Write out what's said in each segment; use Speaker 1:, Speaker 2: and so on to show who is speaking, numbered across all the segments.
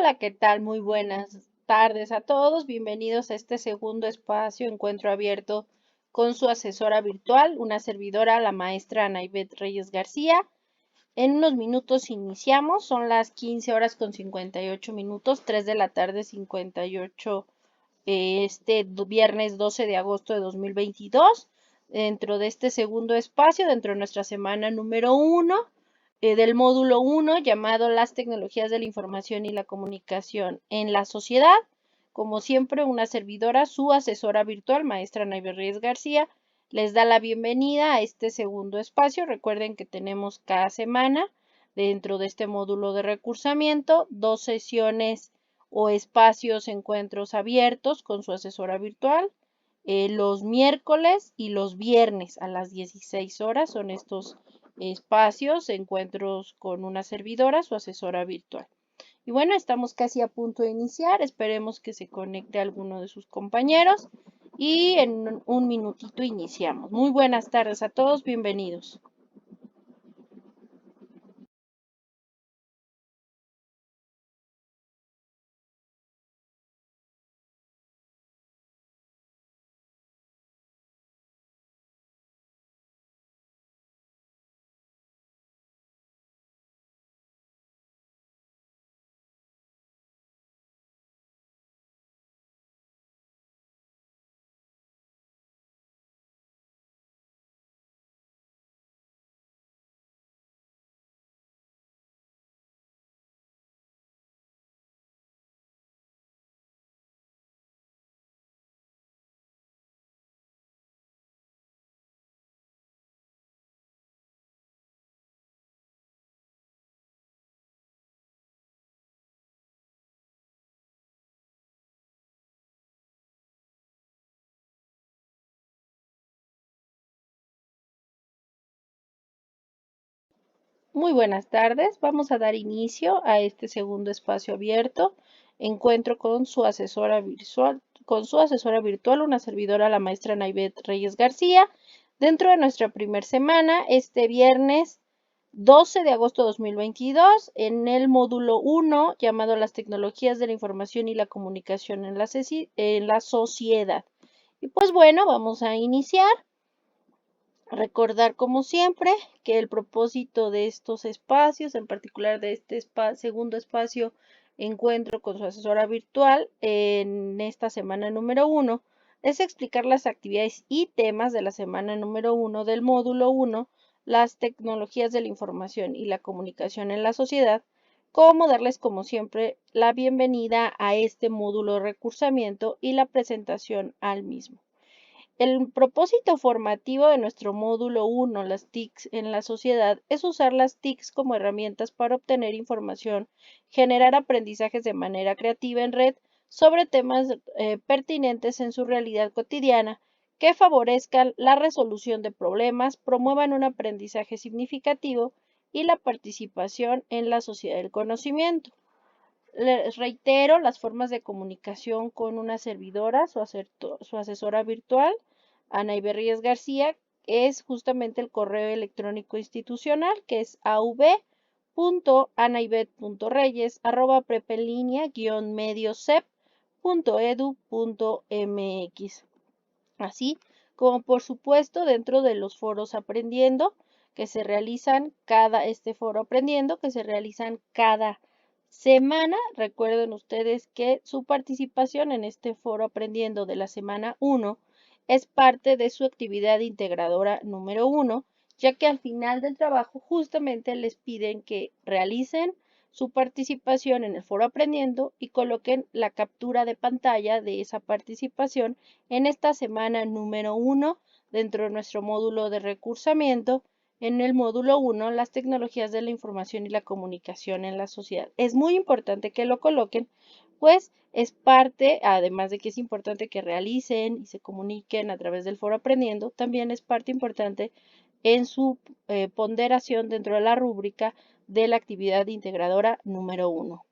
Speaker 1: Hola, ¿qué tal? Muy buenas tardes a todos. Bienvenidos a este segundo espacio, Encuentro Abierto con su asesora virtual, una servidora, la maestra Anaibet Reyes García. En unos minutos iniciamos, son las 15 horas con 58 minutos, 3 de la tarde 58, viernes 12 de agosto de 2022. Dentro de este segundo espacio, dentro de nuestra semana número 1, del módulo 1 llamado Las tecnologías de la información y la comunicación en la sociedad. Como siempre, una servidora, su asesora virtual, maestra Nayber Reyes García, les da la bienvenida a este segundo espacio. Recuerden que tenemos cada semana, dentro de este módulo de recursamiento, 2 sesiones o espacios, encuentros abiertos con su asesora virtual. Los miércoles y los viernes a las 16 horas son estos espacios, encuentros con una servidora, su asesora virtual. Y bueno, estamos casi a punto de iniciar, esperemos que se conecte alguno de sus compañeros y en un minutito iniciamos. Muy buenas tardes a todos, bienvenidos. Muy buenas tardes. Vamos a dar inicio a este segundo espacio abierto. Encuentro con su asesora virtual, una servidora, la maestra Naibet Reyes García. Dentro de nuestra primera semana, este viernes 12 de agosto de 2022, en el módulo 1, llamado Las tecnologías de la información y la comunicación en la sociedad. Y pues bueno, vamos a iniciar. Recordar, como siempre, que el propósito de estos espacios, en particular de este segundo espacio, encuentro con su asesora virtual en esta semana número 1, es explicar las actividades y temas de la semana número 1 del módulo 1, las tecnologías de la información y la comunicación en la sociedad, cómo darles, como siempre, la bienvenida a este módulo de recursamiento y la presentación al mismo. El propósito formativo de nuestro módulo 1, las TICs en la sociedad, es usar las TICs como herramientas para obtener información, generar aprendizajes de manera creativa en red sobre temas pertinentes en su realidad cotidiana, que favorezcan la resolución de problemas, promuevan un aprendizaje significativo y la participación en la sociedad del conocimiento. Les reitero las formas de comunicación con una servidora, su asesora virtual, Ana Iberríez García, es justamente el correo electrónico institucional, que es av.anaibet.reyes@prepelinia-mediosep.edu.mx. Así como, por supuesto, dentro de los foros aprendiendo que se realizan este foro aprendiendo que se realizan cada semana. Recuerden ustedes que su participación en este foro aprendiendo de la semana 1 es parte de su actividad integradora número 1, ya que al final del trabajo justamente les piden que realicen su participación en el foro aprendiendo y coloquen la captura de pantalla de esa participación en esta semana número 1 dentro de nuestro módulo de recursamiento. En el módulo 1, las tecnologías de la información y la comunicación en la sociedad. Es muy importante que lo coloquen, pues es parte, además de que es importante que realicen y se comuniquen a través del foro aprendiendo, también es parte importante en su ponderación dentro de la rúbrica de la actividad integradora número 1.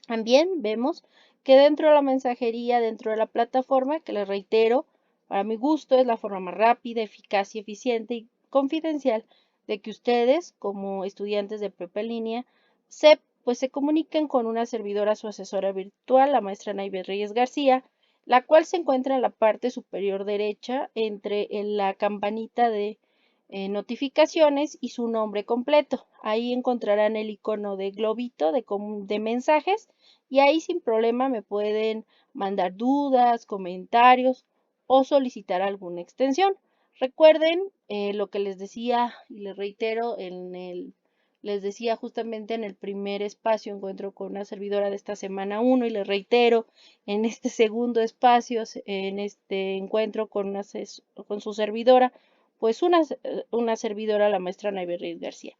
Speaker 1: También vemos que dentro de la mensajería, dentro de la plataforma, que les reitero, para mi gusto es la forma más rápida, eficaz y eficiente y confidencial de que ustedes, como estudiantes de prepa en línea, se pues se comuniquen con una servidora, su asesora virtual, la maestra Naive Reyes García, la cual se encuentra en la parte superior derecha entre la campanita de notificaciones y su nombre completo. Ahí encontrarán el icono de globito de mensajes y ahí sin problema me pueden mandar dudas, comentarios o solicitar alguna extensión. Recuerden lo que les decía y les reitero les decía justamente en el primer espacio encuentro con una servidora de esta semana 1 y les reitero en este segundo espacio, en este encuentro con su servidora, pues una servidora, la maestra Naive Reyes García.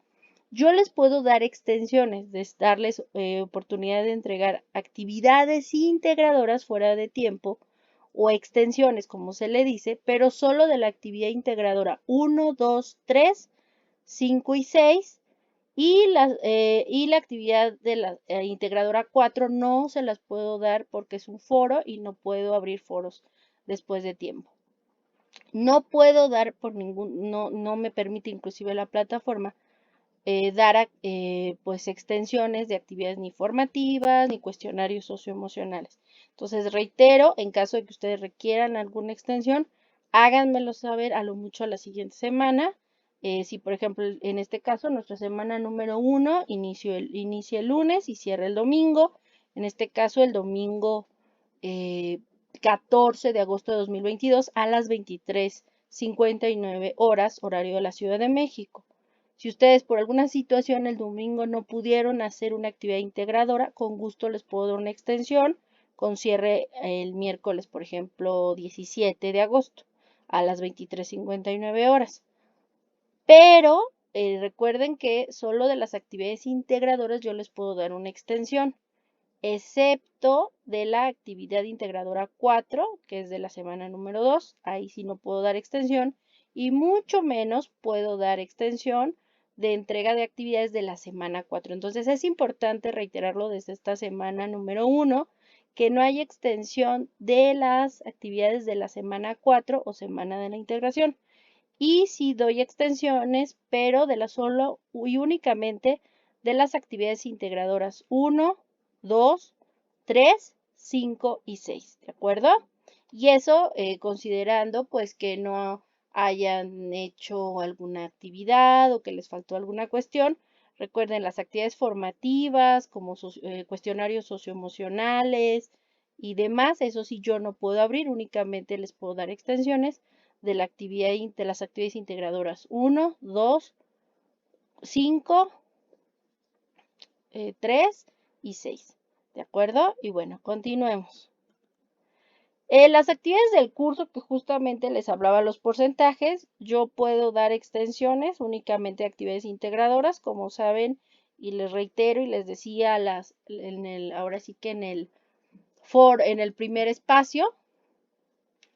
Speaker 1: Yo les puedo dar extensiones, darles oportunidad de entregar actividades integradoras fuera de tiempo o extensiones, como se le dice, pero solo de la actividad integradora 1, 2, 3, 5 y 6 y la actividad de la integradora 4 no se las puedo dar porque es un foro y no puedo abrir foros después de tiempo. No puedo dar no me permite inclusive la plataforma dar pues extensiones de actividades ni formativas ni cuestionarios socioemocionales. Entonces reitero, en caso de que ustedes requieran alguna extensión, háganmelo saber a lo mucho a la siguiente semana. Si por ejemplo en este caso nuestra semana número 1 inicia el lunes y cierra el domingo. En este caso el domingo 14 de agosto de 2022 a las 23:59 horas, horario de la Ciudad de México. Si ustedes por alguna situación el domingo no pudieron hacer una actividad integradora, con gusto les puedo dar una extensión con cierre el miércoles, por ejemplo, 17 de agosto a las 23:59 horas. Pero recuerden que solo de las actividades integradoras yo les puedo dar una extensión, excepto de la actividad integradora 4, que es de la semana número 2. Ahí sí no puedo dar extensión y mucho menos puedo dar extensión de entrega de actividades de la semana 4. Entonces es importante reiterarlo desde esta semana número 1, que no hay extensión de las actividades de la semana 4 o semana de la integración. Y sí doy extensiones, pero de la solo y únicamente de las actividades integradoras 1, 2, 3, 5 y 6, ¿de acuerdo? Y eso considerando pues que no hayan hecho alguna actividad o que les faltó alguna cuestión. Recuerden las actividades formativas como cuestionarios socioemocionales y demás, eso sí yo no puedo abrir, únicamente les puedo dar extensiones de las actividades integradoras 1, 2, 5, 3 y 6. ¿De acuerdo? Y bueno, continuemos. Las actividades del curso que justamente les hablaba los porcentajes, yo puedo dar extensiones únicamente a actividades integradoras, como saben, y les reitero y les decía ahora sí que en el primer espacio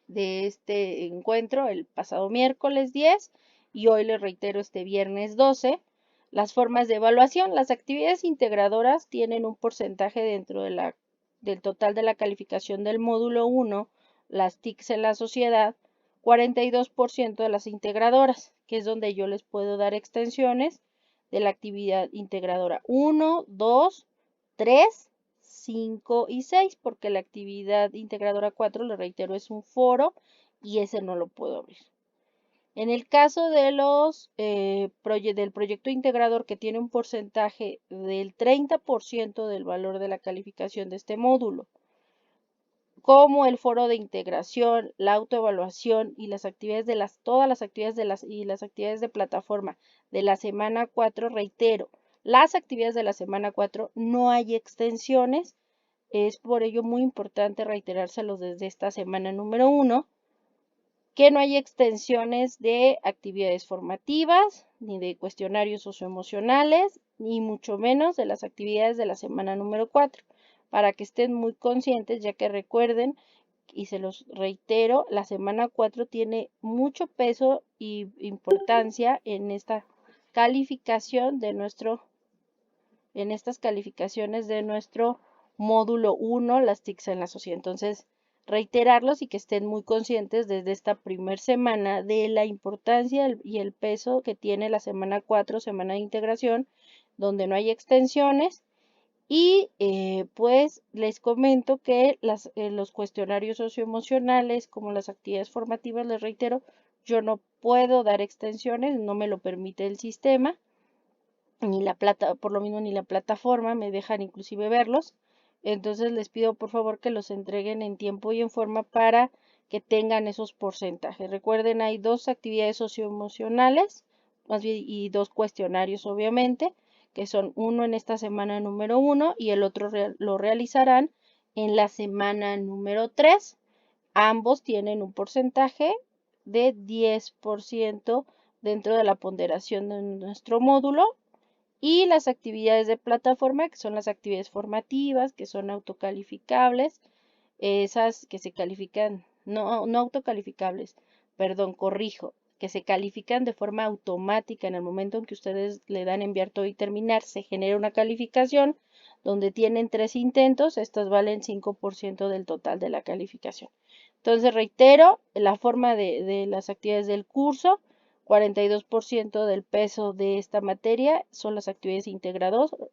Speaker 1: de este encuentro el pasado miércoles 10 y hoy les reitero este viernes 12. Las formas de evaluación. Las actividades integradoras tienen un porcentaje dentro del total de la calificación del módulo 1, las TICs en la sociedad, 42% de las integradoras, que es donde yo les puedo dar extensiones de la actividad integradora 1, 2, 3, 5 y 6, porque la actividad integradora 4, le reitero, es un foro y ese no lo puedo abrir. En el caso de del proyecto integrador que tiene un porcentaje del 30% del valor de la calificación de este módulo, como el foro de integración, la autoevaluación y las actividades todas las actividades y las actividades de plataforma de la semana 4, reitero, las actividades de la semana 4 no hay extensiones. Es por ello muy importante reiterárselos desde esta semana número 1, que no hay extensiones de actividades formativas, ni de cuestionarios socioemocionales, ni mucho menos de las actividades de la semana número 4, para que estén muy conscientes, ya que recuerden, y se los reitero, la semana 4 tiene mucho peso y importancia en esta calificación en estas calificaciones de nuestro módulo 1, las TICs en la sociedad. Entonces, reiterarlos y que estén muy conscientes desde esta primera semana de la importancia y el peso que tiene la semana 4, semana de integración, donde no hay extensiones Y pues les comento que los cuestionarios socioemocionales, como las actividades formativas, les reitero, yo no puedo dar extensiones, no me lo permite el sistema, ni la por lo mismo ni la plataforma me dejan inclusive verlos. Entonces les pido por favor que los entreguen en tiempo y en forma para que tengan esos porcentajes. Recuerden, hay dos actividades socioemocionales, más bien, y dos cuestionarios obviamente, que son uno en esta semana número 1 y el otro lo realizarán en la semana número 3. Ambos tienen un porcentaje de 10% dentro de la ponderación de nuestro módulo, y las actividades de plataforma, que son las actividades formativas, que son autocalificables, esas que se califican, no autocalificables, perdón, corrijo, que se califican de forma automática en el momento en que ustedes le dan enviar todo y terminar, se genera una calificación donde tienen 3 intentos, estas valen 5% del total de la calificación. Entonces, reitero, la forma de las actividades del curso: 42% del peso de esta materia son las actividades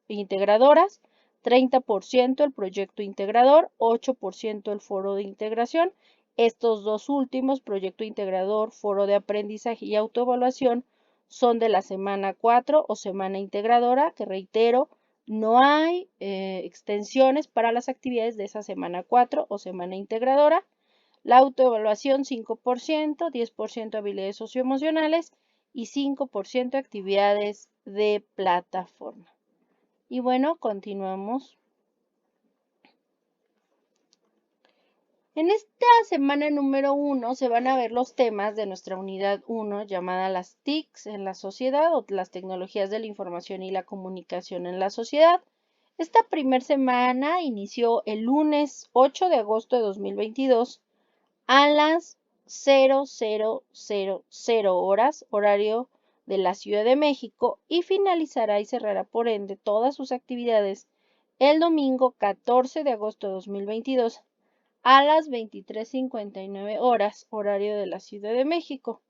Speaker 1: integradoras, 30% el proyecto integrador, 8% el foro de integración. Estos dos últimos, proyecto integrador, foro de aprendizaje y autoevaluación, son de la semana 4 o semana integradora, que reitero, no hay extensiones para las actividades de esa semana 4 o semana integradora. La autoevaluación 5%, 10% habilidades socioemocionales y 5% actividades de plataforma. Y bueno, continuamos. En esta semana número 1 se van a ver los temas de nuestra unidad 1 llamada las TICs en la sociedad, o las tecnologías de la información y la comunicación en la sociedad. Esta primera semana inició el lunes 8 de agosto de 2022 a las 0000 horas, horario de la Ciudad de México, y finalizará y cerrará por ende todas sus actividades el domingo 14 de agosto de 2022 a las 23:59 horas, horario de la Ciudad de México,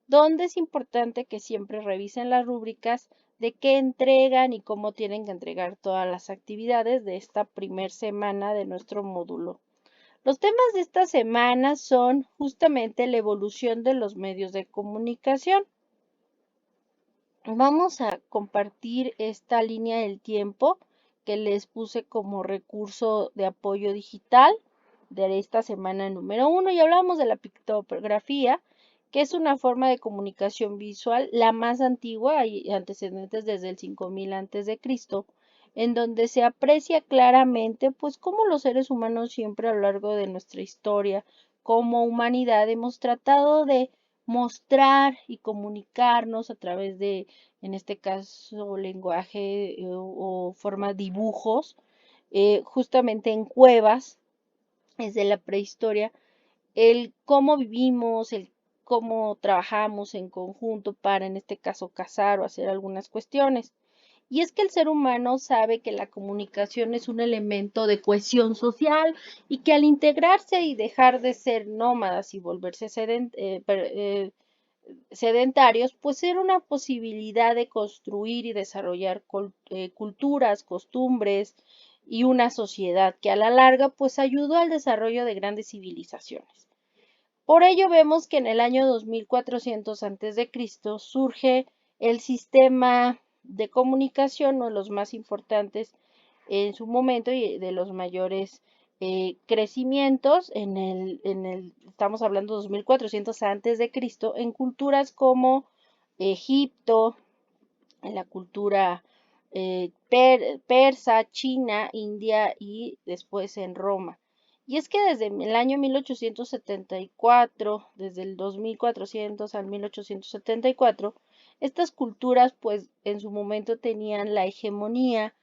Speaker 1: donde es importante que siempre revisen las rúbricas de qué entregan y cómo tienen que entregar todas las actividades de esta primera semana de nuestro módulo. Los temas de esta semana son justamente la evolución de los medios de comunicación. Vamos a compartir esta línea del tiempo que les puse como recurso de apoyo digital de esta semana número 1, y hablamos de la pictografía, que es una forma de comunicación visual la más antigua, hay antecedentes desde el 5000 a.C., en donde se aprecia claramente pues cómo los seres humanos siempre a lo largo de nuestra historia como humanidad hemos tratado de mostrar y comunicarnos a través de, en este caso, lenguaje o forma dibujos, justamente en cuevas, desde la prehistoria, el cómo vivimos, el cómo trabajamos en conjunto para, en este caso, cazar o hacer algunas cuestiones. Y es que el ser humano sabe que la comunicación es un elemento de cohesión social, y que al integrarse y dejar de ser nómadas y volverse sedentarios, pues era una posibilidad de construir y desarrollar culturas, costumbres y una sociedad que a la larga pues ayudó al desarrollo de grandes civilizaciones. Por ello vemos que en el año 2400 a.C. surge el sistema de comunicación, uno de los más importantes en su momento y de los mayores crecimientos estamos hablando de 2400 a.C., en culturas como Egipto, en la cultura persa, China, India y después en Roma. Y es que desde el año 1874, desde el 2400 al 1874, estas culturas pues en su momento tenían la hegemonía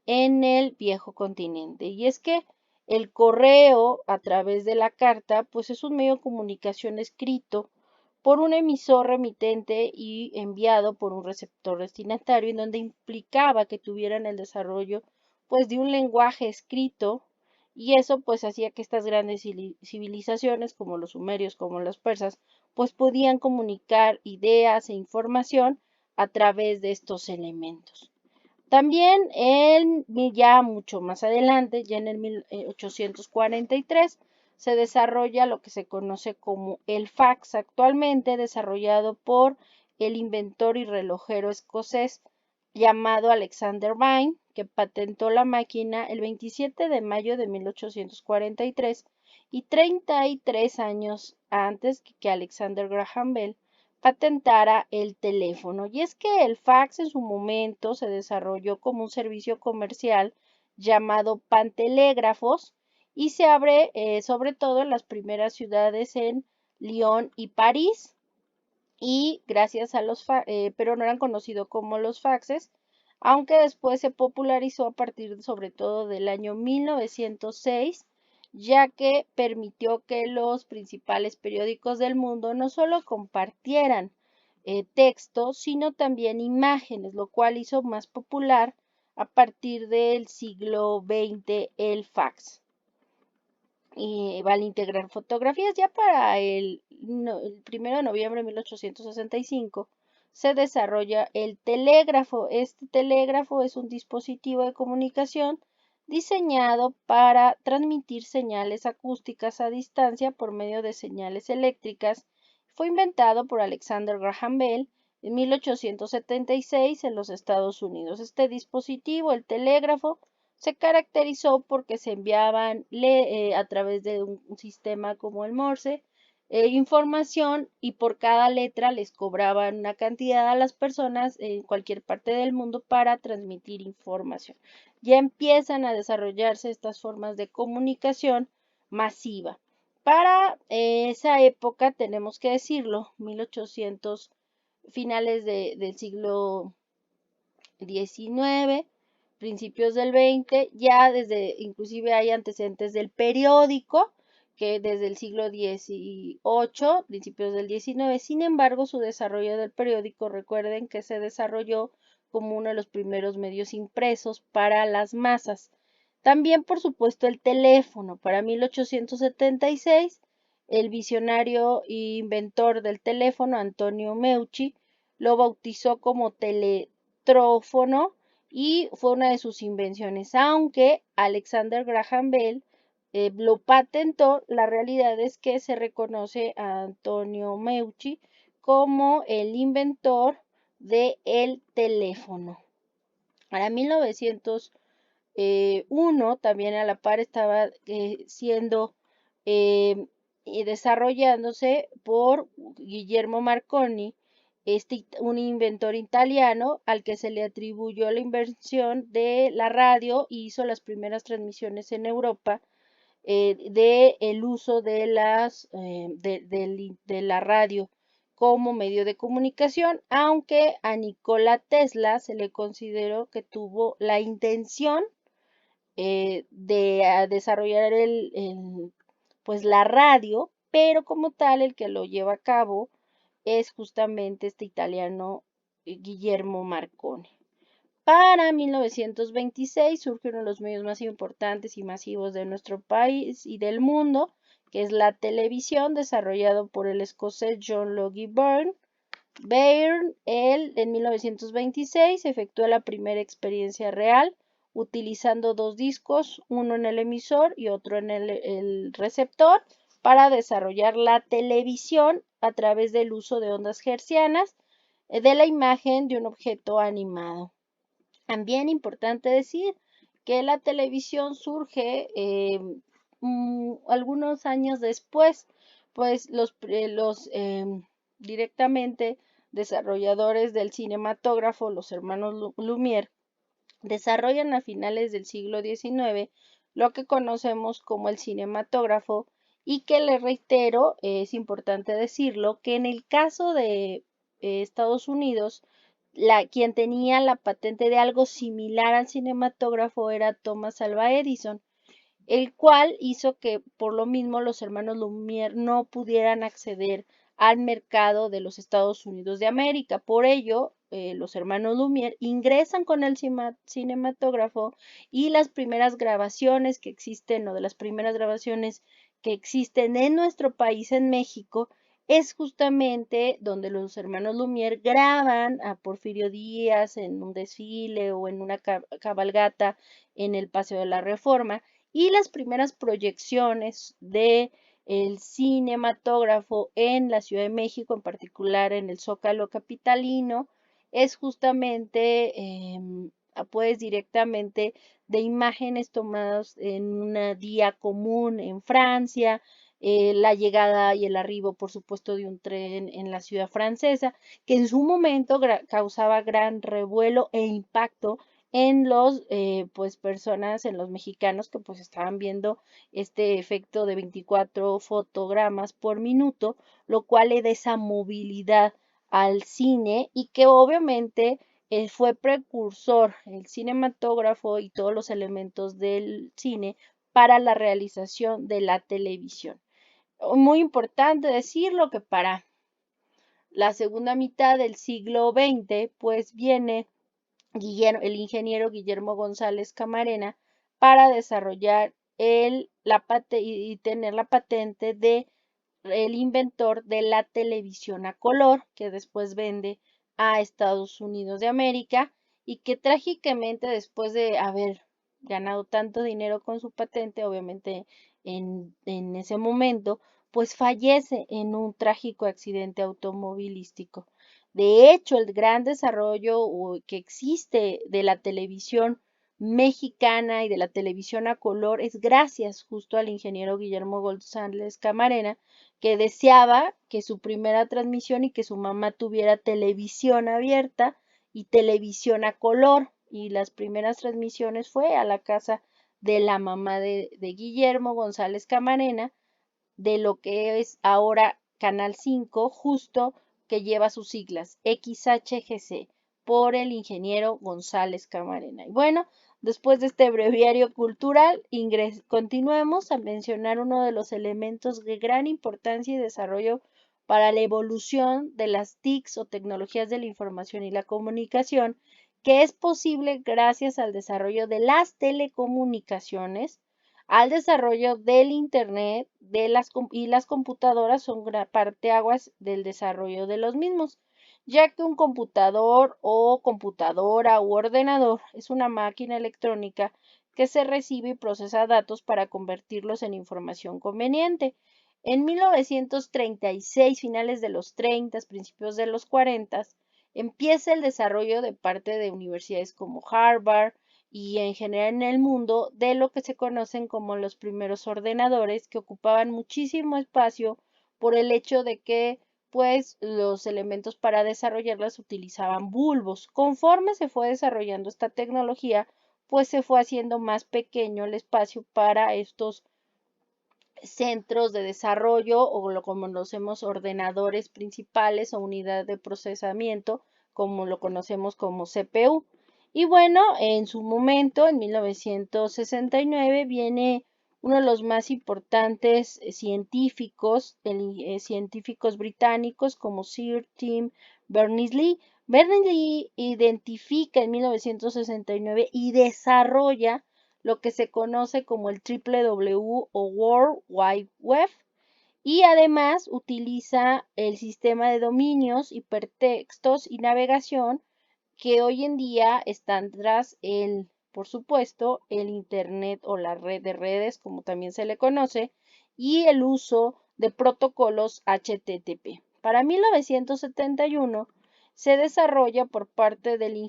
Speaker 1: en el viejo continente. Y es que el correo a través de la carta pues es un medio de comunicación escrito por un emisor remitente y enviado por un receptor destinatario, en donde implicaba que tuvieran el desarrollo pues de un lenguaje escrito, y eso pues hacía que estas grandes civilizaciones como los sumerios, como los persas, pues podían comunicar ideas e información a través de estos elementos. También ya mucho más adelante, ya en el 1843, se desarrolla lo que se conoce como el fax, actualmente desarrollado por el inventor y relojero escocés llamado Alexander Vine, que patentó la máquina el 27 de mayo de 1843 y 33 años antes que Alexander Graham Bell patentara el teléfono. Y es que el fax en su momento se desarrolló como un servicio comercial llamado pantelégrafos y se abre sobre todo en las primeras ciudades en Lyon y París. Y gracias a pero no eran conocidos como los faxes, aunque después se popularizó a partir sobre todo del año 1906, ya que permitió que los principales periódicos del mundo no solo compartieran texto, sino también imágenes, lo cual hizo más popular a partir del siglo XX el fax. Y al integrar fotografías, ya para el 1 de noviembre de 1865 se desarrolla el telégrafo. Este telégrafo es un dispositivo de comunicación diseñado para transmitir señales acústicas a distancia por medio de señales eléctricas. Fue inventado por Alexander Graham Bell en 1876 en los Estados Unidos. Este dispositivo, el telégrafo, se caracterizó porque se enviaban a través de un sistema como el Morse información, y por cada letra les cobraban una cantidad a las personas en cualquier parte del mundo para transmitir información. Ya empiezan a desarrollarse estas formas de comunicación masiva. Para esa época, tenemos que decirlo, 1800, finales del siglo XIX, principios del XX, ya inclusive hay antecedentes del periódico, que desde el siglo XVIII, principios del XIX. Sin embargo, su desarrollo del periódico, recuerden que se desarrolló como uno de los primeros medios impresos para las masas. También, por supuesto, el teléfono. Para 1876, el visionario e inventor del teléfono, Antonio Meucci, lo bautizó como teletrófono y fue una de sus invenciones. Aunque Alexander Graham Bell lo patentó, la realidad es que se reconoce a Antonio Meucci como el inventor del teléfono. Para 1901, también a la par estaba siendo y desarrollándose por Guillermo Marconi, un inventor italiano al que se le atribuyó la invención de la radio y hizo las primeras transmisiones en Europa del uso de la radio como medio de comunicación, aunque a Nikola Tesla se le consideró que tuvo la intención de desarrollar pues la radio, pero como tal el que lo lleva a cabo es justamente este italiano Guillermo Marconi. Para 1926 surge uno de los medios más importantes y masivos de nuestro país y del mundo, que es la televisión, desarrollado por el escocés John Logie Byrne. Él en 1926 efectuó la primera experiencia real utilizando dos discos, uno en el emisor y otro en el receptor, para desarrollar la televisión a través del uso de ondas hertzianas de la imagen de un objeto animado. También importante decir que la televisión surge algunos años después, pues los directamente desarrolladores del cinematógrafo, los hermanos Lumière, desarrollan a finales del siglo XIX lo que conocemos como el cinematógrafo, y que, les reitero, es importante decirlo, que en el caso de Estados Unidos, quien tenía la patente de algo similar al cinematógrafo era Thomas Alva Edison, el cual hizo que por lo mismo los hermanos Lumière no pudieran acceder al mercado de los Estados Unidos de América. Por ello, los hermanos Lumière ingresan con el cinematógrafo, y las primeras grabaciones que existen, o de las primeras grabaciones que existen en nuestro país, en México, es justamente donde los hermanos Lumière graban a Porfirio Díaz en un desfile o en una cabalgata en el Paseo de la Reforma, y las primeras proyecciones de el cinematógrafo en la Ciudad de México, en particular en el Zócalo capitalino, es justamente pues directamente de imágenes tomadas en un día común en Francia, la llegada y el arribo, por supuesto, de un tren en la ciudad francesa, que en su momento causaba gran revuelo e impacto en los pues personas, en los mexicanos que pues estaban viendo este efecto de 24 fotogramas por minuto, lo cual le da esa movilidad al cine y que obviamente fue precursor, el cinematógrafo y todos los elementos del cine para la realización de la televisión. Muy importante decirlo que para la segunda mitad del siglo XX, pues viene el ingeniero Guillermo González Camarena para desarrollar y tener la patente de el inventor de la televisión a color, que después vende a Estados Unidos de América y que trágicamente después de haber ganado tanto dinero con su patente, obviamente en ese momento, pues fallece en un trágico accidente automovilístico. De hecho, el gran desarrollo que existe de la televisión mexicana y de la televisión a color es gracias justo al ingeniero Guillermo González Camarena, que deseaba que su primera transmisión y que su mamá tuviera televisión abierta y televisión a color. Y las primeras transmisiones fue a la casa de la mamá de Guillermo González Camarena, de lo que es ahora Canal 5, justo que lleva sus siglas XHGC, por el ingeniero González Camarena. Y bueno, después de este breviario cultural, continuemos a mencionar uno de los elementos de gran importancia y desarrollo para la evolución de las TICs o tecnologías de la información y la comunicación, que es posible gracias al desarrollo de las telecomunicaciones, al desarrollo del Internet y las computadoras son parteaguas del desarrollo de los mismos, ya que un computador o computadora u ordenador es una máquina electrónica que se recibe y procesa datos para convertirlos en información conveniente. En 1936, finales de los 30, principios de los 40, empieza el desarrollo de parte de universidades como Harvard, y en general en el mundo de lo que se conocen como los primeros ordenadores, que ocupaban muchísimo espacio por el hecho de que pues los elementos para desarrollarlas utilizaban bulbos. Conforme se fue desarrollando esta tecnología, pues se fue haciendo más pequeño el espacio para estos centros de desarrollo o lo conocemos ordenadores principales o unidad de procesamiento, como lo conocemos como CPU. Y bueno, en su momento, en 1969, viene uno de los más importantes científicos británicos como Sir Tim Berners-Lee. Berners-Lee identifica en 1969 y desarrolla lo que se conoce como el WW o World Wide Web, y además utiliza el sistema de dominios, hipertextos y navegación que hoy en día están tras por supuesto, el Internet o la red de redes, como también se le conoce, y el uso de protocolos HTTP. Para 1971 se desarrolla por parte del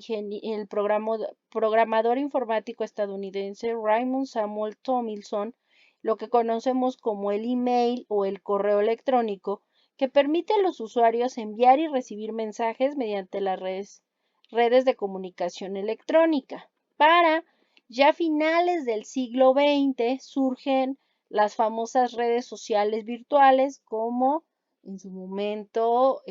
Speaker 1: programador informático estadounidense Raymond Samuel Tomlinson lo que conocemos como el email o el correo electrónico, que permite a los usuarios enviar y recibir mensajes mediante las redes de comunicación electrónica. Para ya finales del siglo XX surgen las famosas redes sociales virtuales como en su momento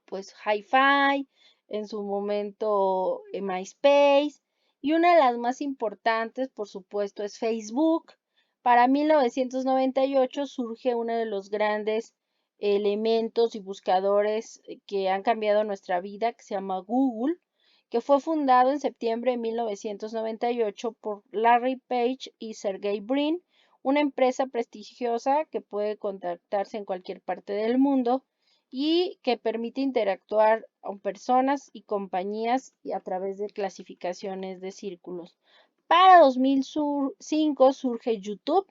Speaker 1: pues Hi-Fi, en su momento MySpace, y una de las más importantes, por supuesto, es Facebook. Para 1998 surge uno de los grandes elementos y buscadores que han cambiado nuestra vida, que se llama Google, que fue fundado en septiembre de 1998 por Larry Page y Sergey Brin, una empresa prestigiosa que puede contactarse en cualquier parte del mundo y que permite interactuar con personas y compañías y a través de clasificaciones de círculos. Para 2005 surge YouTube,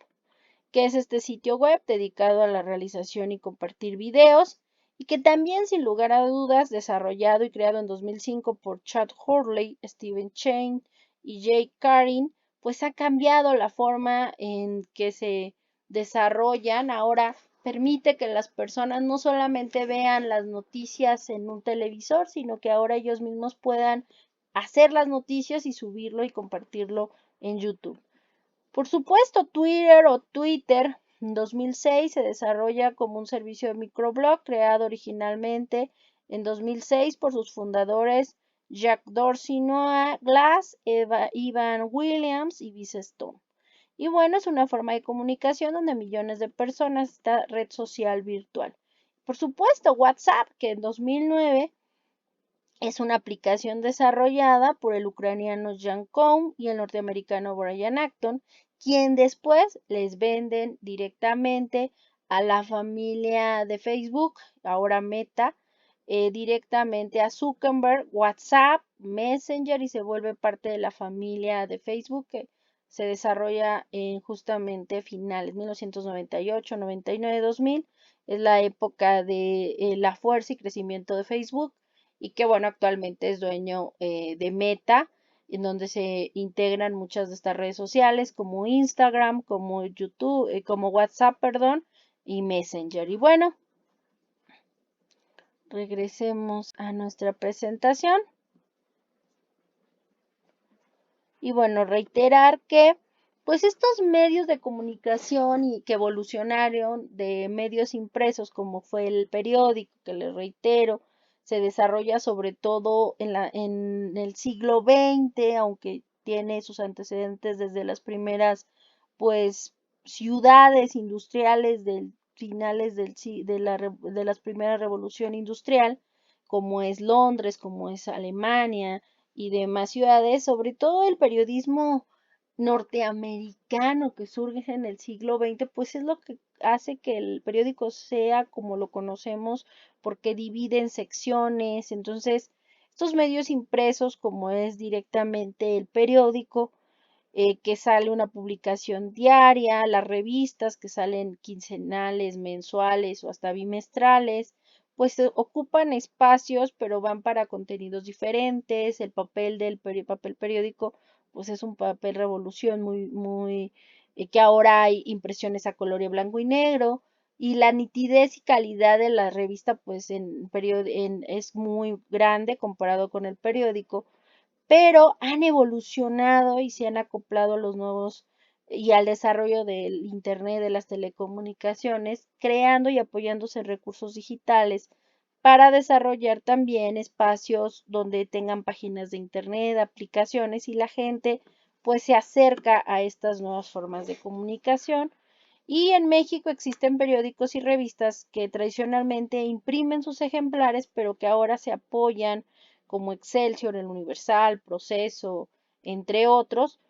Speaker 1: que es este sitio web dedicado a la realización y compartir videos, y que también, sin lugar a dudas, desarrollado y creado en 2005 por Chad Hurley, Steven Chain y Jake Karin, pues ha cambiado la forma en que se desarrollan. Ahora permite que las personas no solamente vean las noticias en un televisor, sino que ahora ellos mismos puedan hacer las noticias y subirlo y compartirlo en YouTube. Por supuesto, Twitter en 2006 se desarrolla como un servicio de microblog creado originalmente en 2006 por sus fundadores Jack Dorsey, Noah Glass, Ivan Williams y Viz Stone. Y bueno, es una forma de comunicación donde millones de personas, esta red social virtual. Por supuesto, WhatsApp, que en 2009 es una aplicación desarrollada por el ucraniano Jan Koum y el norteamericano Brian Acton, quien después les venden directamente a la familia de Facebook, ahora Meta, directamente a Zuckerberg, WhatsApp, Messenger, y se vuelve parte de la familia de Facebook que se desarrolla en justamente finales 1998, 99, 2000. Es la época de la fuerza y crecimiento de Facebook y que bueno, actualmente es dueño de Meta, en donde se integran muchas de estas redes sociales como Instagram, como YouTube, como WhatsApp, perdón, y Messenger. Y bueno, regresemos a nuestra presentación. Y bueno, reiterar que pues estos medios de comunicación y que evolucionaron de medios impresos como fue el periódico, que les reitero, se desarrolla sobre todo en el siglo XX, aunque tiene sus antecedentes desde las primeras pues ciudades industriales del finales de la primera revolución industrial, como es Londres, como es Alemania, y demás ciudades, sobre todo el periodismo norteamericano que surge en el siglo XX, pues es lo que hace que el periódico sea como lo conocemos, porque divide en secciones. Entonces, estos medios impresos, como es directamente el periódico, que sale una publicación diaria, las revistas que salen quincenales, mensuales o hasta bimestrales, pues ocupan espacios, pero van para contenidos diferentes. El papel del papel periódico, pues es un papel revolución muy, que ahora hay impresiones a color y blanco y negro. Y la nitidez y calidad de la revista, pues es muy grande comparado con el periódico, pero han evolucionado y se han acoplado a los nuevos y al desarrollo del Internet, de las telecomunicaciones, creando y apoyándose en recursos digitales para desarrollar también espacios donde tengan páginas de Internet, aplicaciones, y la gente pues se acerca a estas nuevas formas de comunicación. Y en México existen periódicos y revistas que tradicionalmente imprimen sus ejemplares, pero que ahora se apoyan como Excelsior, El Universal, Proceso, entre otros,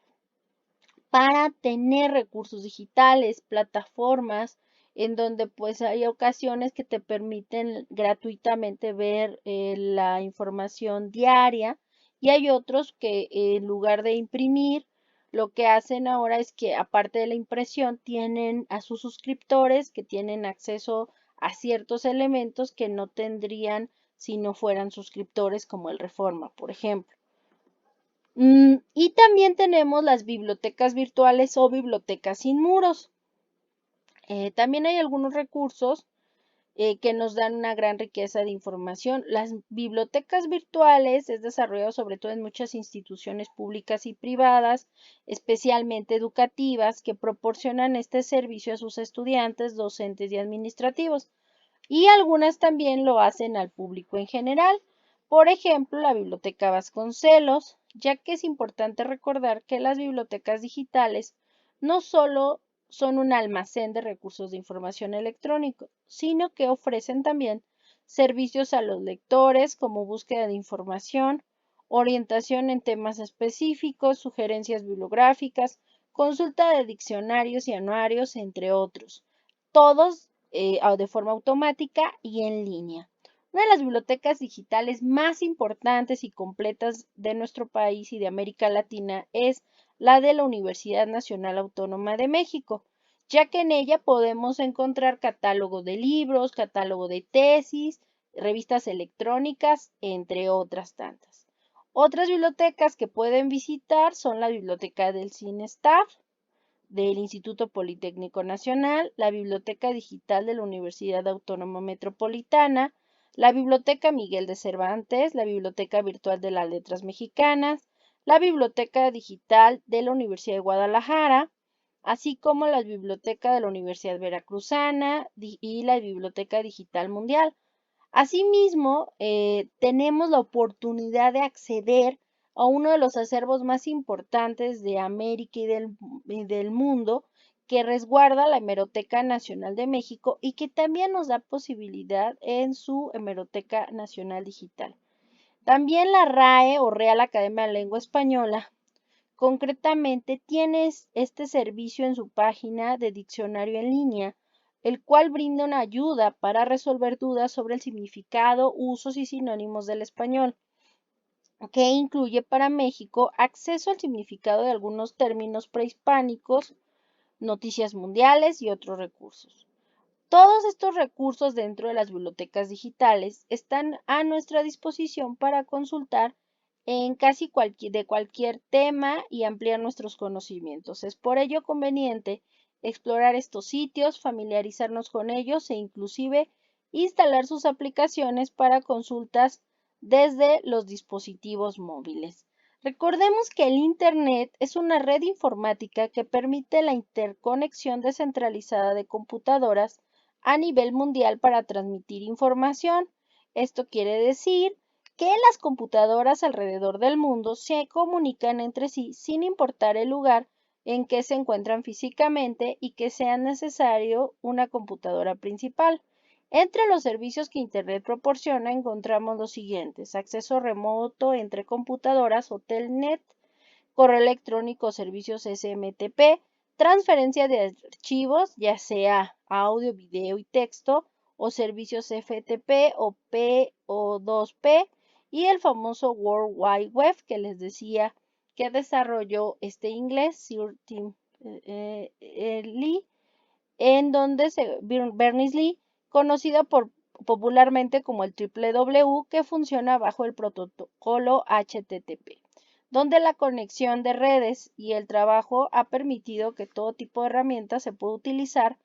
Speaker 1: para tener recursos digitales, plataformas en donde pues hay ocasiones que te permiten gratuitamente ver la información diaria, y hay otros que en lugar de imprimir, lo que hacen ahora es que aparte de la impresión tienen a sus suscriptores que tienen acceso a ciertos elementos que no tendrían si no fueran suscriptores, como el Reforma, por ejemplo. Y también tenemos las bibliotecas virtuales o bibliotecas sin muros. También hay algunos recursos que nos dan una gran riqueza de información. Las bibliotecas virtuales es desarrollado sobre todo en muchas instituciones públicas y privadas, especialmente educativas, que proporcionan este servicio a sus estudiantes, docentes y administrativos, y algunas también lo hacen al público en general. Por ejemplo, la Biblioteca Vasconcelos, ya que es importante recordar que las bibliotecas digitales no solo son un almacén de recursos de información electrónico, sino que ofrecen también servicios a los lectores como búsqueda de información, orientación en temas específicos, sugerencias bibliográficas, consulta de diccionarios y anuarios, entre otros, todos de forma automática y en línea. Una de las bibliotecas digitales más importantes y completas de nuestro país y de América Latina es la de la Universidad Nacional Autónoma de México, ya que en ella podemos encontrar catálogo de libros, catálogo de tesis, revistas electrónicas, entre otras tantas. Otras bibliotecas que pueden visitar son la Biblioteca del CINESTAF, del Instituto Politécnico Nacional, la Biblioteca Digital de la Universidad Autónoma Metropolitana, la Biblioteca Miguel de Cervantes, la Biblioteca Virtual de las Letras Mexicanas, la Biblioteca Digital de la Universidad de Guadalajara, así como la Biblioteca de la Universidad Veracruzana y la Biblioteca Digital Mundial. Asimismo, tenemos la oportunidad de acceder a uno de los acervos más importantes de América y del mundo, que resguarda la Hemeroteca Nacional de México y que también nos da posibilidad en su Hemeroteca Nacional Digital. También la RAE o Real Academia de Lengua Española, concretamente, tiene este servicio en su página de diccionario en línea, el cual brinda una ayuda para resolver dudas sobre el significado, usos y sinónimos del español, que incluye para México acceso al significado de algunos términos prehispánicos, noticias mundiales y otros recursos. Todos estos recursos dentro de las bibliotecas digitales están a nuestra disposición para consultar en casi cualquier tema y ampliar nuestros conocimientos. Es por ello conveniente explorar estos sitios, familiarizarnos con ellos e inclusive instalar sus aplicaciones para consultas desde los dispositivos móviles. Recordemos que el Internet es una red informática que permite la interconexión descentralizada de computadoras a nivel mundial para transmitir información. Esto quiere decir que las computadoras alrededor del mundo se comunican entre sí sin importar el lugar en que se encuentran físicamente y que sea necesario una computadora principal. Entre los servicios que Internet proporciona encontramos los siguientes: acceso remoto entre computadoras o Telnet, correo electrónico, servicios SMTP, transferencia de archivos, ya sea audio, video y texto, o servicios FTP o PO2P, y el famoso World Wide Web que les decía que desarrolló este inglés, Sir Tim Lee, en donde Berners-Lee, conocido popularmente como el W, que funciona bajo el protocolo HTTP, donde la conexión de redes y el trabajo ha permitido que todo tipo de herramientas se pueda utilizar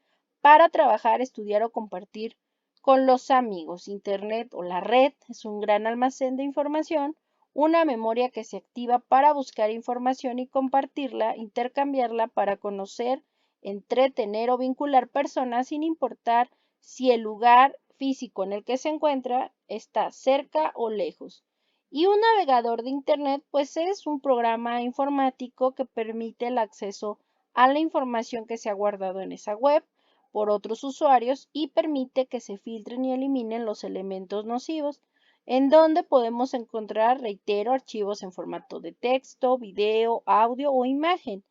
Speaker 1: para trabajar, estudiar o compartir con los amigos. Internet o la red es un gran almacén de información, una memoria que se activa para buscar información y compartirla, intercambiarla para conocer, entretener o vincular personas sin importar si el lugar físico en el que se encuentra está cerca o lejos. Y un navegador de Internet, pues es un programa informático que permite el acceso a la información que se ha guardado en esa web por otros usuarios y permite que se filtren y eliminen los elementos nocivos, en donde podemos encontrar, reitero, archivos en formato de texto, video, audio o imagen,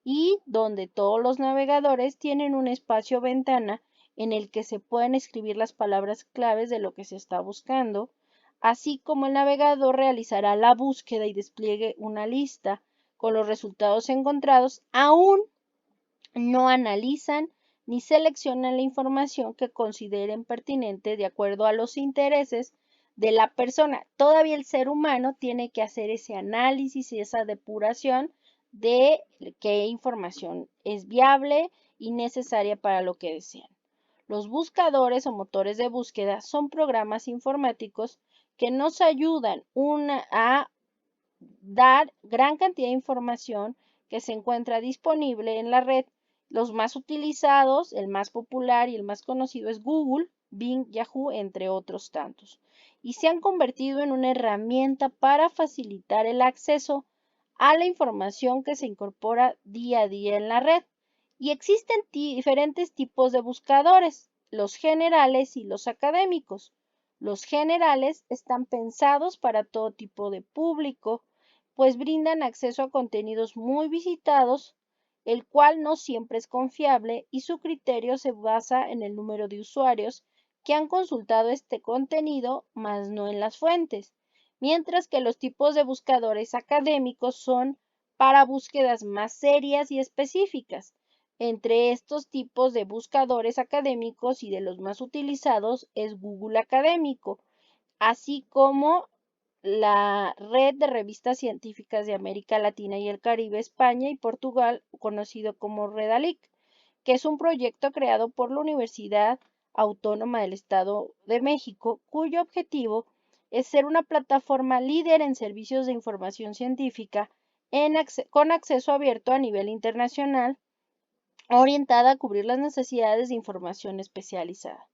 Speaker 1: y donde todos los navegadores tienen un espacio ventana en el que se pueden escribir las palabras claves de lo que se está buscando, así como el navegador realizará la búsqueda y despliegue una lista con los resultados encontrados. Aún no analizan ni seleccionan la información que consideren pertinente de acuerdo a los intereses de la persona. Todavía el ser humano tiene que hacer ese análisis y esa depuración de qué información es viable y necesaria para lo que desean. Los buscadores o motores de búsqueda son programas informáticos que nos ayudan a dar gran cantidad de información que se encuentra disponible en la red. Los más utilizados, el más popular y el más conocido es Google, Bing, Yahoo, entre otros tantos, y se han convertido en una herramienta para facilitar el acceso a la información que se incorpora día a día en la red. Y existen diferentes tipos de buscadores, los generales y los académicos. Los generales están pensados para todo tipo de público, pues brindan acceso a contenidos muy visitados el cual no siempre es confiable y su criterio se basa en el número de usuarios que han consultado este contenido, más no en las fuentes, mientras que los tipos de buscadores académicos son para búsquedas más serias y específicas. Entre estos tipos de buscadores académicos y de los más utilizados es Google Académico, así como la Red de Revistas Científicas de América Latina y el Caribe, España y Portugal, conocido como Redalic, que es un proyecto creado por la Universidad Autónoma del Estado de México, cuyo objetivo es ser una plataforma líder en servicios de información científica con acceso abierto a nivel internacional, orientada a cubrir las necesidades de información especializada.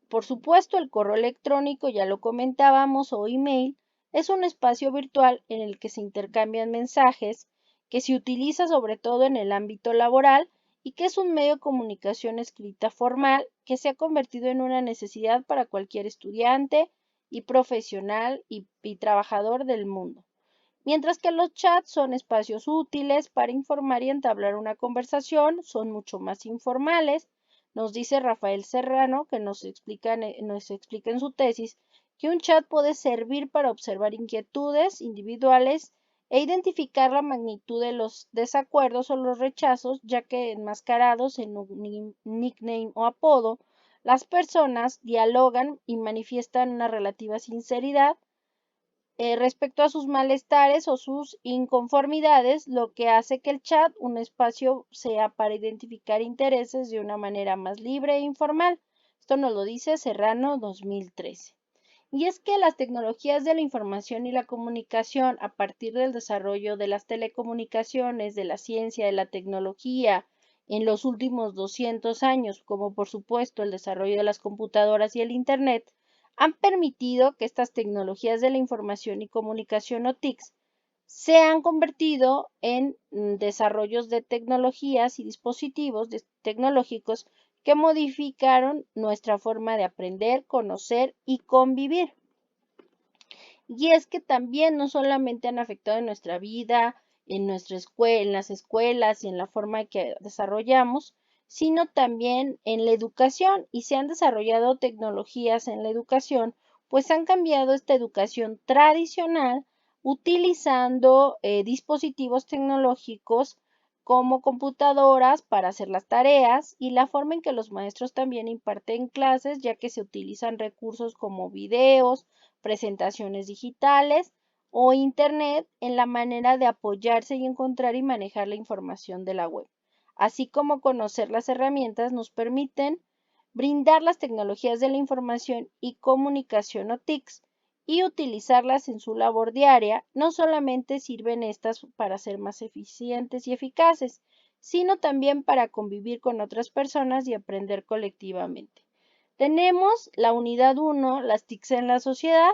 Speaker 1: Por supuesto, el correo electrónico, ya lo comentábamos, o email, es un espacio virtual en el que se intercambian mensajes, que se utiliza sobre todo en el ámbito laboral y que es un medio de comunicación escrita formal que se ha convertido en una necesidad para cualquier estudiante y profesional y trabajador del mundo. Mientras que los chats son espacios útiles para informar y entablar una conversación, son mucho más informales. Nos dice Rafael Serrano, que nos explica en su tesis, que un chat puede servir para observar inquietudes individuales e identificar la magnitud de los desacuerdos o los rechazos, ya que enmascarados en un nickname o apodo, las personas dialogan y manifiestan una relativa sinceridad respecto a sus malestares o sus inconformidades, lo que hace que el chat un espacio sea para identificar intereses de una manera más libre e informal. Esto nos lo dice Serrano 2013. Y es que las tecnologías de la información y la comunicación, a partir del desarrollo de las telecomunicaciones, de la ciencia, de la tecnología, en los últimos 200 años, como por supuesto el desarrollo de las computadoras y el Internet, han permitido que estas tecnologías de la información y comunicación o TICs se han convertido en desarrollos de tecnologías y dispositivos tecnológicos que modificaron nuestra forma de aprender, conocer y convivir. Y es que también no solamente han afectado en nuestra vida, en en las escuelas y en la forma que desarrollamos, sino también en la educación. Y se han desarrollado tecnologías en la educación, pues han cambiado esta educación tradicional utilizando dispositivos tecnológicos como computadoras para hacer las tareas y la forma en que los maestros también imparten clases, ya que se utilizan recursos como videos, presentaciones digitales o Internet en la manera de apoyarse y encontrar y manejar la información de la web. Así como conocer las herramientas nos permiten brindar las tecnologías de la información y comunicación o TICs y utilizarlas en su labor diaria. No solamente sirven estas para ser más eficientes y eficaces, sino también para convivir con otras personas y aprender colectivamente. Tenemos la unidad 1, las TICs en la sociedad,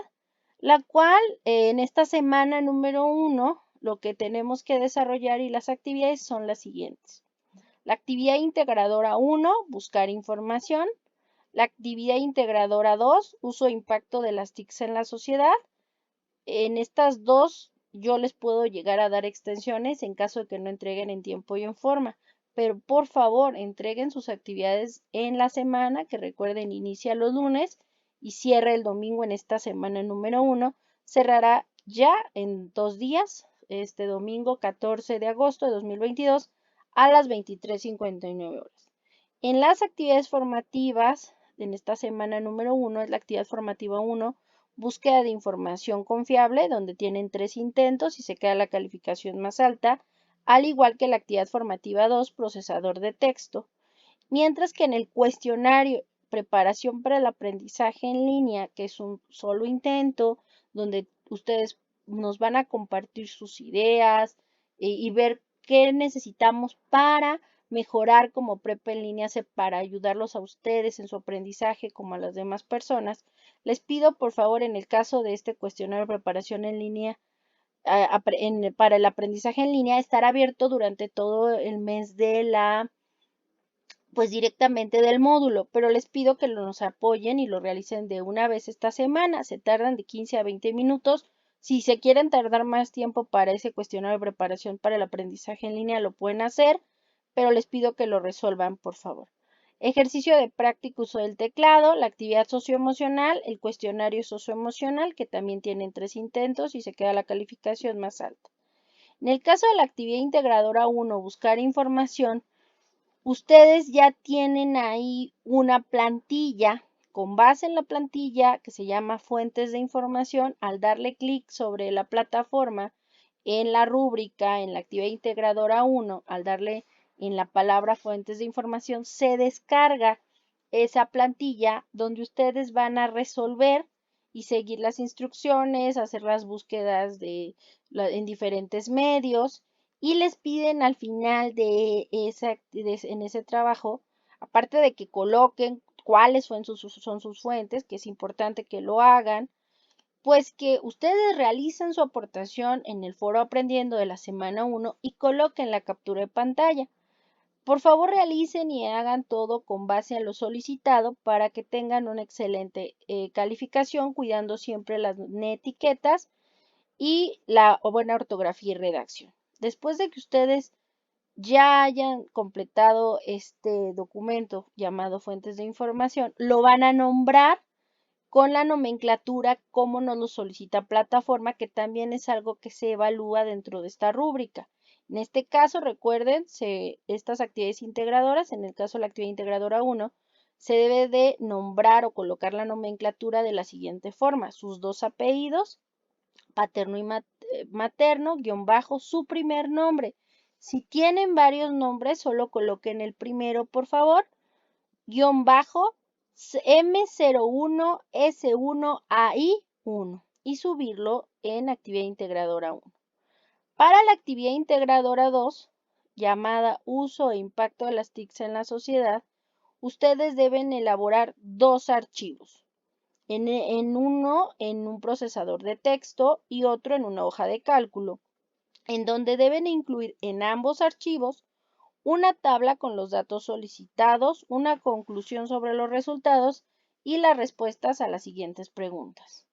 Speaker 1: la cual en esta semana número 1 lo que tenemos que desarrollar y las actividades son las siguientes. La actividad integradora 1, buscar información. La actividad integradora 2, uso e impacto de las TICs en la sociedad. En estas dos yo les puedo llegar a dar extensiones en caso de que no entreguen en tiempo y en forma. Pero por favor, entreguen sus actividades en la semana, que recuerden, inicia los lunes y cierra el domingo en esta semana número 1. Cerrará ya en 2 días, este domingo 14 de agosto de 2022 a las 23:59 horas. En las actividades formativas, en esta semana número 1, es la actividad formativa 1, búsqueda de información confiable, donde tienen 3 intentos y se queda la calificación más alta, al igual que la actividad formativa 2, procesador de texto. Mientras que en el cuestionario preparación para el aprendizaje en línea, que es un solo intento, donde ustedes nos van a compartir sus ideas y ver qué necesitamos para mejorar como prepa en línea para ayudarlos a ustedes en su aprendizaje como a las demás personas. Les pido por favor en el caso de este cuestionario de preparación en línea para el aprendizaje en línea estar abierto durante todo el mes de pues directamente del módulo, pero les pido que nos apoyen y lo realicen de una vez esta semana. Se tardan de 15 a 20 minutos. Si se quieren tardar más tiempo para ese cuestionario de preparación para el aprendizaje en línea, lo pueden hacer, pero les pido que lo resuelvan, por favor. Ejercicio de práctica uso del teclado, la actividad socioemocional, el cuestionario socioemocional, que también tienen 3 intentos y se queda la calificación más alta. En el caso de la actividad integradora 1, buscar información, ustedes ya tienen ahí una plantilla. Con base en la plantilla que se llama fuentes de información, al darle clic sobre la plataforma en la rúbrica, en la actividad integradora 1, al darle en la palabra fuentes de información, se descarga esa plantilla donde ustedes van a resolver y seguir las instrucciones, hacer las búsquedas en diferentes medios y les piden al final en ese trabajo, aparte de que coloquen cuáles son sus fuentes, que es importante que lo hagan, pues que ustedes realicen su aportación en el foro aprendiendo de la semana 1 y coloquen la captura de pantalla. Por favor, realicen y hagan todo con base a lo solicitado para que tengan una excelente calificación, cuidando siempre las etiquetas y la buena ortografía y redacción. Después de que ustedes ya hayan completado este documento llamado fuentes de información, lo van a nombrar con la nomenclatura como nos lo solicita plataforma, que también es algo que se evalúa dentro de esta rúbrica. En este caso, recuerden, estas actividades integradoras, en el caso de la actividad integradora 1, se debe de nombrar o colocar la nomenclatura de la siguiente forma: sus 2 apellidos, paterno y materno, guión bajo, su primer nombre. Si tienen varios nombres, solo coloquen el primero, por favor, guión bajo, M01S1AI1 y subirlo en actividad integradora 1. Para la actividad integradora 2, llamada uso e impacto de las TICs en la sociedad, ustedes deben elaborar 2 archivos. Uno en un procesador de texto y otro en una hoja de cálculo, en donde deben incluir en ambos archivos una tabla con los datos solicitados, una conclusión sobre los resultados y las respuestas a las siguientes preguntas.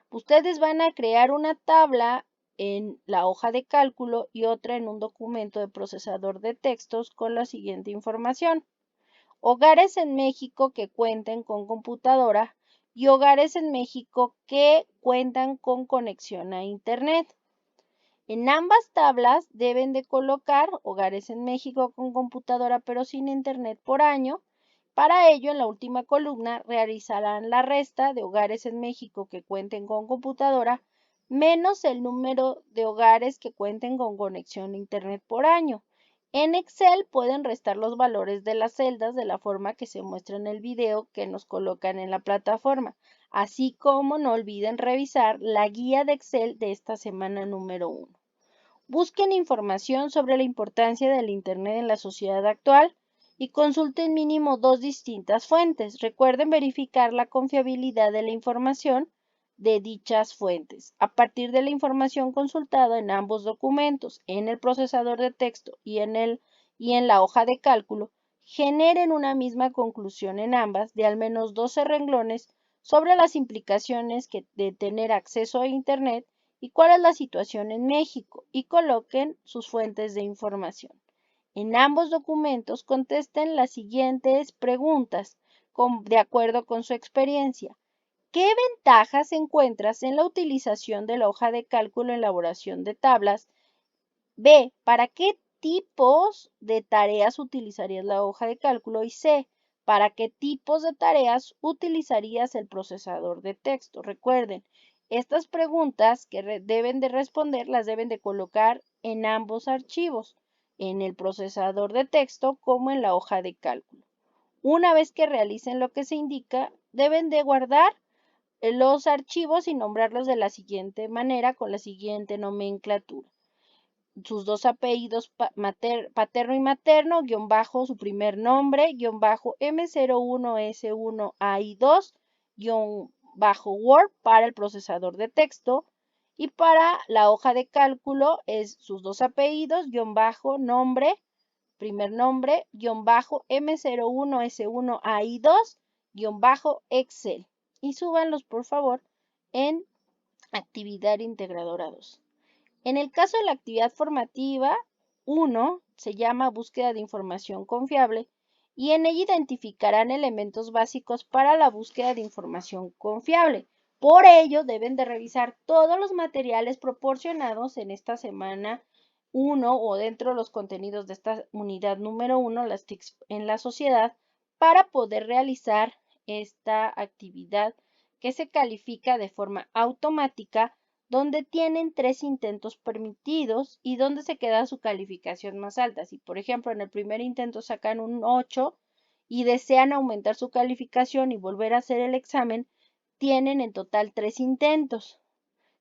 Speaker 1: Ustedes van a crear una tabla en la hoja de cálculo y otra en un documento de procesador de textos con la siguiente información: hogares en México que cuenten con computadora y hogares en México que cuentan con conexión a Internet. En ambas tablas deben de colocar hogares en México con computadora pero sin Internet por año. Para ello, en la última columna realizarán la resta de hogares en México que cuenten con computadora menos el número de hogares que cuenten con conexión a Internet por año. En Excel pueden restar los valores de las celdas de la forma que se muestra en el video que nos colocan en la plataforma, así como no olviden revisar la guía de Excel de esta semana número 1. Busquen información sobre la importancia del Internet en la sociedad actual y consulten mínimo 2 distintas fuentes. Recuerden verificar la confiabilidad de la información de dichas fuentes. A partir de la información consultada en ambos documentos, en el procesador de texto y en la hoja de cálculo, generen una misma conclusión en ambas de al menos 12 renglones sobre las implicaciones de tener acceso a Internet y cuál es la situación en México, y coloquen sus fuentes de información. En ambos documentos contesten las siguientes preguntas de acuerdo con su experiencia. ¿Qué ventajas encuentras en la utilización de la hoja de cálculo en elaboración de tablas? B. ¿Para qué tipos de tareas utilizarías la hoja de cálculo? Y C. ¿Para qué tipos de tareas utilizarías el procesador de texto? Recuerden, estas preguntas que deben de responder las deben de colocar en ambos archivos, en el procesador de texto como en la hoja de cálculo. Una vez que realicen lo que se indica, deben de guardar los archivos y nombrarlos de la siguiente manera, con la siguiente nomenclatura: sus 2 apellidos paterno y materno, guión bajo, su primer nombre, guión bajo, M01S1AI2, guión bajo, Word para el procesador de texto. Y para la hoja de cálculo es sus 2 apellidos, guión bajo, nombre, primer nombre, guión bajo, M01S1AI2, guión bajo, Excel. Y súbanlos, por favor, en actividad integradora 2. En el caso de la actividad formativa, 1 se llama búsqueda de información confiable y en ella identificarán elementos básicos para la búsqueda de información confiable. Por ello, deben de revisar todos los materiales proporcionados en esta semana 1 o dentro de los contenidos de esta unidad número 1, las TICs en la sociedad, para poder realizar esta actividad que se califica de forma automática, donde tienen 3 intentos permitidos y donde se queda su calificación más alta. Si, por ejemplo, en el primer intento sacan un 8 y desean aumentar su calificación y volver a hacer el examen, tienen en total 3 intentos.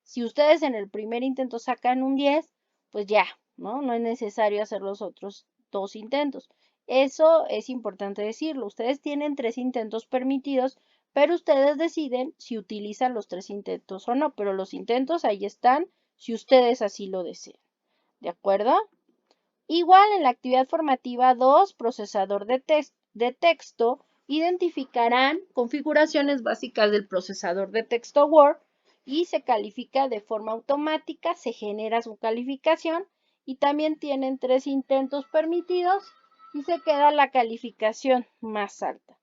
Speaker 1: Si ustedes en el primer intento sacan un 10, pues ya, ¿no? No es necesario hacer los otros 2 intentos. Eso es importante decirlo. Ustedes tienen 3 intentos permitidos, pero ustedes deciden si utilizan los 3 intentos o no. Pero los intentos ahí están si ustedes así lo desean. ¿De acuerdo? Igual en la actividad formativa 2, procesador de texto, identificarán configuraciones básicas del procesador de texto Word y se califica de forma automática, se genera su calificación y también tienen 3 intentos permitidos y se queda la calificación más alta.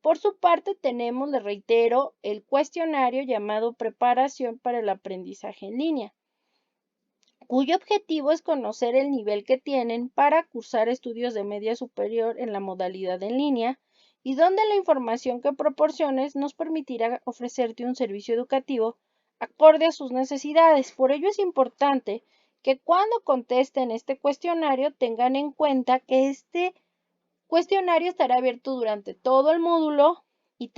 Speaker 1: Por su parte tenemos, les reitero, el cuestionario llamado Preparación para el Aprendizaje en Línea, cuyo objetivo es conocer el nivel que tienen para cursar estudios de media superior en la modalidad en línea y donde la información que proporciones nos permitirá ofrecerte un servicio educativo acorde a sus necesidades. Por ello es importante que cuando contesten este cuestionario tengan en cuenta que este cuestionario estará abierto durante todo el módulo y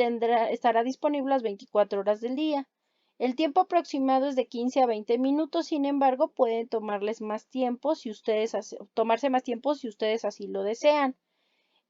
Speaker 1: estará disponible las 24 horas del día. El tiempo aproximado es de 15 a 20 minutos, sin embargo, pueden tomarse más tiempo si ustedes así lo desean.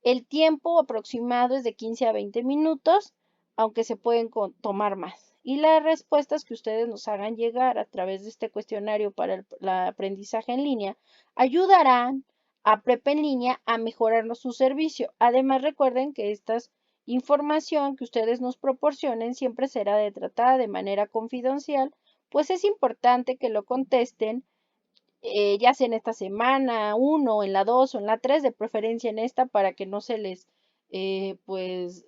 Speaker 1: El tiempo aproximado es de 15 a 20 minutos, aunque se pueden tomar más. Y las respuestas que ustedes nos hagan llegar a través de este cuestionario para el aprendizaje en línea ayudarán a Prepa en Línea a mejorar su servicio. Además, recuerden que esta información que ustedes nos proporcionen siempre será tratada de manera confidencial, pues es importante que lo contesten ya sea en esta semana 1, en la 2 o en la 3, de preferencia en esta para que no se les pues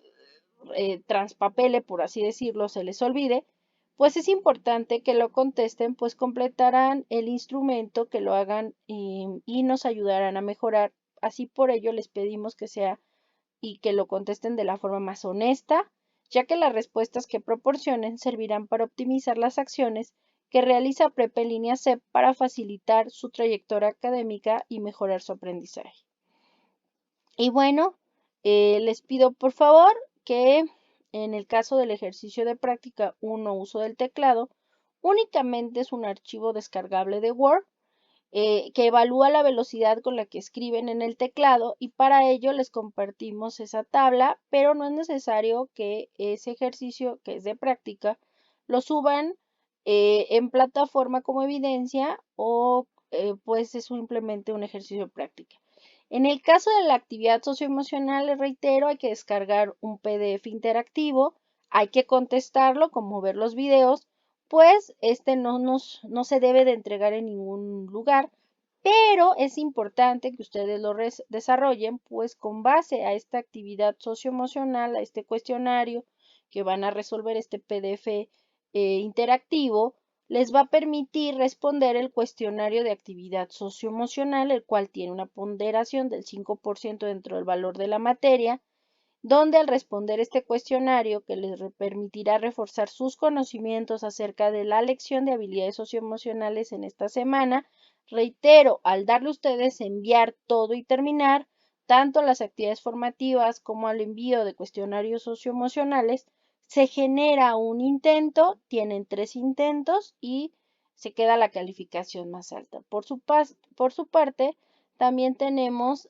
Speaker 1: transpapele, por así decirlo, se les olvide, pues es importante que lo contesten, pues completarán el instrumento, que lo hagan y nos ayudarán a mejorar. Así por ello les pedimos que sea y que lo contesten de la forma más honesta, ya que las respuestas que proporcionen servirán para optimizar las acciones que realiza Prepa en Línea CEP para facilitar su trayectoria académica y mejorar su aprendizaje. Y bueno, les pido por favor que en el caso del ejercicio de práctica 1, uso del teclado, únicamente es un archivo descargable de Word que evalúa la velocidad con la que escriben en el teclado y para ello les compartimos esa tabla, pero no es necesario que ese ejercicio que es de práctica lo suban en plataforma como evidencia o pues es simplemente un ejercicio de práctica. En el caso de la actividad socioemocional, les reitero, hay que descargar un PDF interactivo, hay que contestarlo, como ver los videos, pues este no se debe de entregar en ningún lugar, pero es importante que ustedes lo desarrollen, pues con base a esta actividad socioemocional, a este cuestionario que van a resolver este PDF interactivo, les va a permitir responder el cuestionario de actividad socioemocional, el cual tiene una ponderación del 5% dentro del valor de la materia, donde al responder este cuestionario, que les permitirá reforzar sus conocimientos acerca de la lección de habilidades socioemocionales en esta semana, reitero, al darle a ustedes enviar todo y terminar, tanto las actividades formativas como al envío de cuestionarios socioemocionales, se genera un intento, tienen 3 intentos y se queda la calificación más alta. Por su parte, también tenemos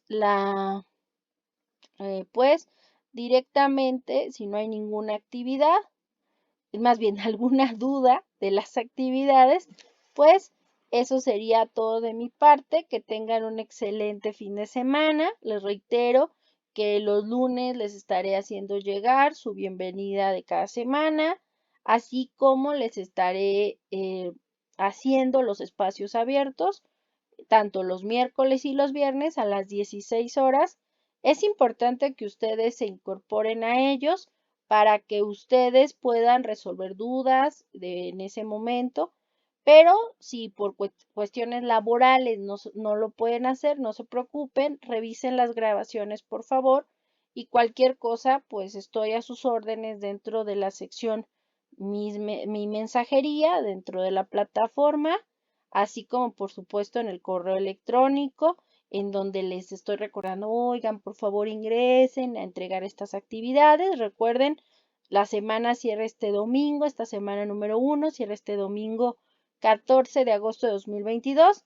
Speaker 1: pues directamente, si no hay ninguna actividad, más bien alguna duda de las actividades, pues eso sería todo de mi parte. Que tengan un excelente fin de semana. Les reitero que los lunes les estaré haciendo llegar su bienvenida de cada semana, así como les estaré haciendo los espacios abiertos tanto los miércoles y los viernes a las 16 horas. Es importante que ustedes se incorporen a ellos para que ustedes puedan resolver dudas en ese momento, pero si por cuestiones laborales no lo pueden hacer, no se preocupen, revisen las grabaciones por favor y cualquier cosa, pues estoy a sus órdenes dentro de la sección mi mensajería, dentro de la plataforma, así como por supuesto en el correo electrónico, en donde les estoy recordando, oigan, por favor ingresen a entregar estas actividades. Recuerden, la semana cierra este domingo, esta semana número 1 cierra este domingo 14 de agosto de 2022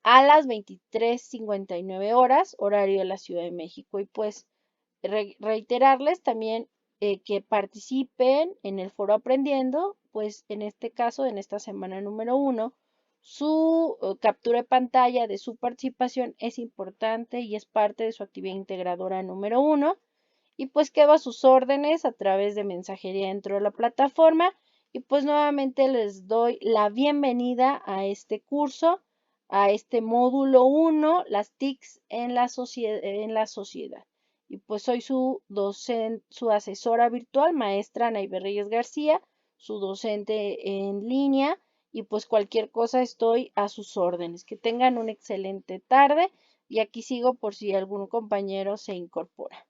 Speaker 1: a las 23:59 horas, horario de la Ciudad de México. Y pues reiterarles también que participen en el foro Aprendiendo, pues en este caso, en esta semana número 1, su captura de pantalla de su participación es importante y es parte de su actividad integradora número 1. Y pues quedo a sus órdenes a través de mensajería dentro de la plataforma. Y pues nuevamente les doy la bienvenida a este curso, a este módulo 1, las TICs en la sociedad. Y pues soy su docente, su asesora virtual, maestra Naive Reyes García, su docente en línea. Y pues cualquier cosa estoy a sus órdenes. Que tengan una excelente tarde y aquí sigo por si algún compañero se incorpora.